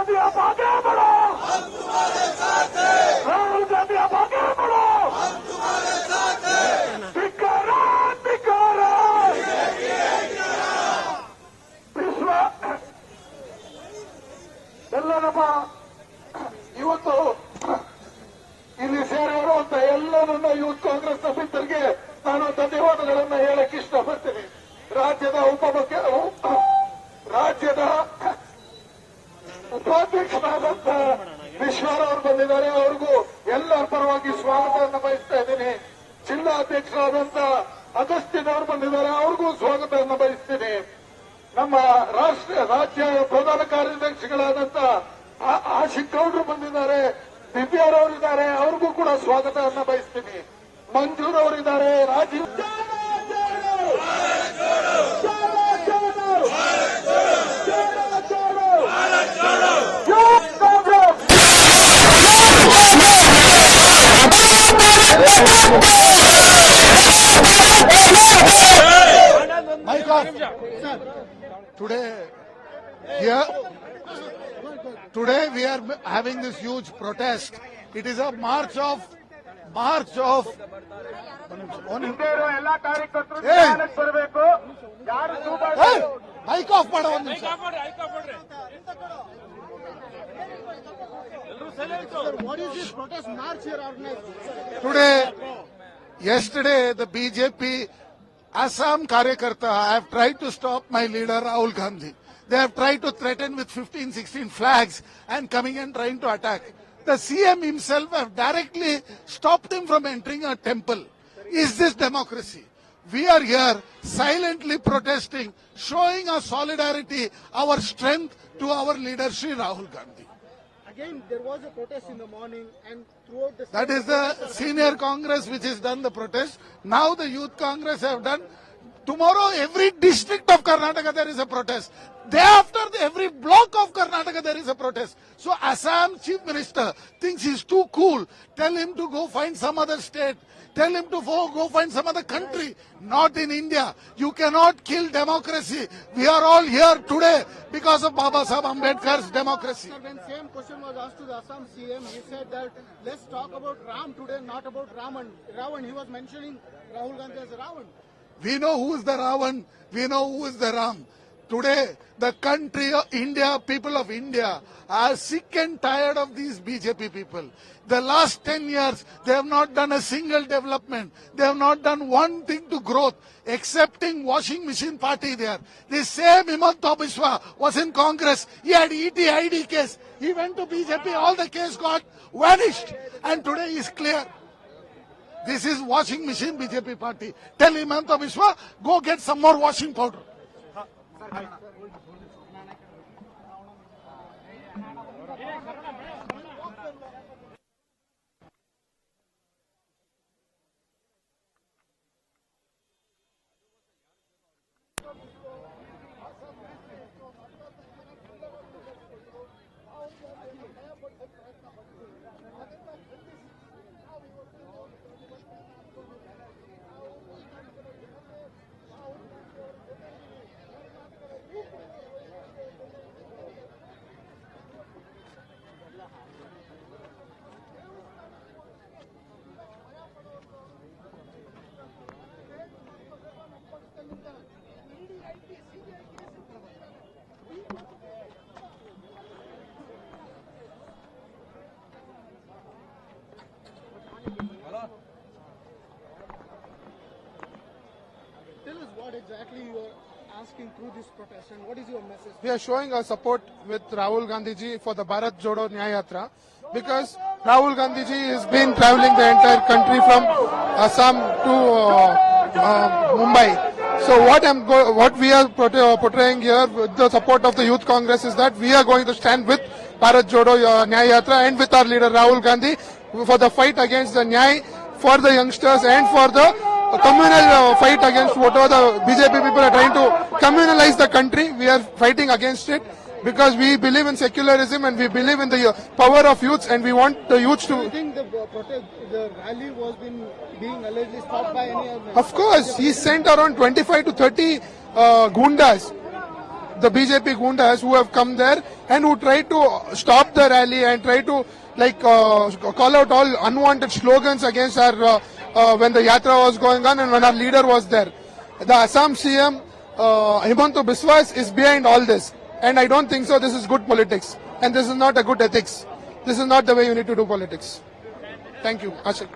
गांधी आप आगे बढ़ो, राहुल गांधी आप आगे बढ़ो, धिक्कार धिक्कार। ವಿಶ್ವ ಎಲ್ಲ ನಮ್ಮ ಇವತ್ತು ಇಲ್ಲಿ ಸೇರಿವರು ಅಂತ ಎಲ್ಲ ನನ್ನ ಯೂತ್ ಕಾಂಗ್ರೆಸ್ ಸಭ್ಯರಿಗೆ ನಾನು ಧನ್ಯವಾದಗಳನ್ನು ಹೇಳಕ್ಕೆ ಇಷ್ಟಪಡ್ತೀನಿ. ರಾಜ್ಯದ ಉಪಾಧ್ಯಕ್ಷರಾದಂತ ವಿಶ್ವರವರು ಬಂದಿದ್ದಾರೆ, ಅವ್ರಿಗೂ ಎಲ್ಲರ ಪರವಾಗಿ ಸ್ವಾಗತವನ್ನು ಬಯಸ್ತಾ ಇದ್ದೀನಿ. ಜಿಲ್ಲಾಧ್ಯಕ್ಷರಾದಂತ ಅಗಸ್ತಿನ್ ಅವರು ಬಂದಿದ್ದಾರೆ, ಅವ್ರಿಗೂ ಸ್ವಾಗತವನ್ನು ಬಯಸ್ತೀನಿ. ನಮ್ಮ ರಾಜ್ಯ ಪ್ರಧಾನ ಕಾರ್ಯದರ್ಶಿಗಳಾದಂತ ಆಶಿಕ್ ಗೌಡ್ರು ಬಂದಿದ್ದಾರೆ, ದಿವ್ಯಾರವರಿದ್ದಾರೆ, ಅವ್ರಿಗೂ ಕೂಡ ಸ್ವಾಗತವನ್ನು ಬಯಸ್ತೀನಿ. ಮಂಜೂರ್ ಅವರಿದ್ದಾರೆ, Rajiv Today we are having this huge protest. It is a march of ಎಲ್ಲ ಕಾರ್ಯಕರ್ತರು ಬರಬೇಕು. ಯಾರು ಮೈಕ್ ಆಫ್ ಮಾಡೋ ಒಂದು ನಿಮಿಷ. What is this protest march here Today, organized? yesterday, the BJP Assam Karyakarta have tried to stop my leader Rahul Gandhi. They have tried to threaten with 15-16 flags and coming and trying to attack. The CM himself have directly stopped him from entering a temple. Is this democracy? We are here silently protesting, showing our solidarity, our strength to our leader Shri Rahul Gandhi. Again, there was a protest in the morning and throughout the... That is the senior Congress which has done the protest. Now the youth Congress have done. Tomorrow every district of Karnataka there is a protest. Day after every block of Karnataka there is a protest. So Assam Chief Minister thinks he's too cool. Tell him to go find some other state. Tell him to go find some other country. Not in India. You cannot kill democracy. We are all here today because of Baba Saheb Ambedkar's democracy. Sir, when same question was asked to the Assam CM, he said that let's talk about Ram today, not about Ravan. He was mentioning Rahul Gandhi as Ravan. We know who is the Ravan. We know who is the Ram. Today, the country of India, people of India are sick and tired of these BJP people. The last 10 years, they have not done a single development. They have not done one thing to growth, excepting washing machine party there. This same Himanta Biswa was in Congress. He had ET-ID case. He went to BJP, all the case got vanished. And today is clear. This is washing machine BJP party. Tell Himanta Biswa, go get some more washing powder. Tell us what exactly you are asking through this protest and what is your message? We are showing our support with Rahul Gandhi ji for the Bharat Jodo Nyaya Yatra because Rahul Gandhi ji has been traveling the entire country from Assam to Mumbai. So what we are portraying here with the support of the Youth Congress is that we are going to stand with Bharat Jodo Nyaya Yatra and with our leader Rahul Gandhi for the fight against the Nyaya, for the youngsters and for the communal fight against whatever the BJP people are trying to communalize the country. We are fighting against it because we believe in secularism and we believe in the power of youths and we want the youths to... Do you think the rally was being allegedly stopped by any... Of course, he sent around 25 to 30 gundas the BJP gundas who have come there and who try to stop the rally and try to call out all unwanted slogans against our when the yatra was going on and when our leader was there. The Assam CM Himanta Biswas is behind all this, and I don't think so. This is good politics, and this is not a good ethics. This is not the way you need to do politics. Thank you, Ashik.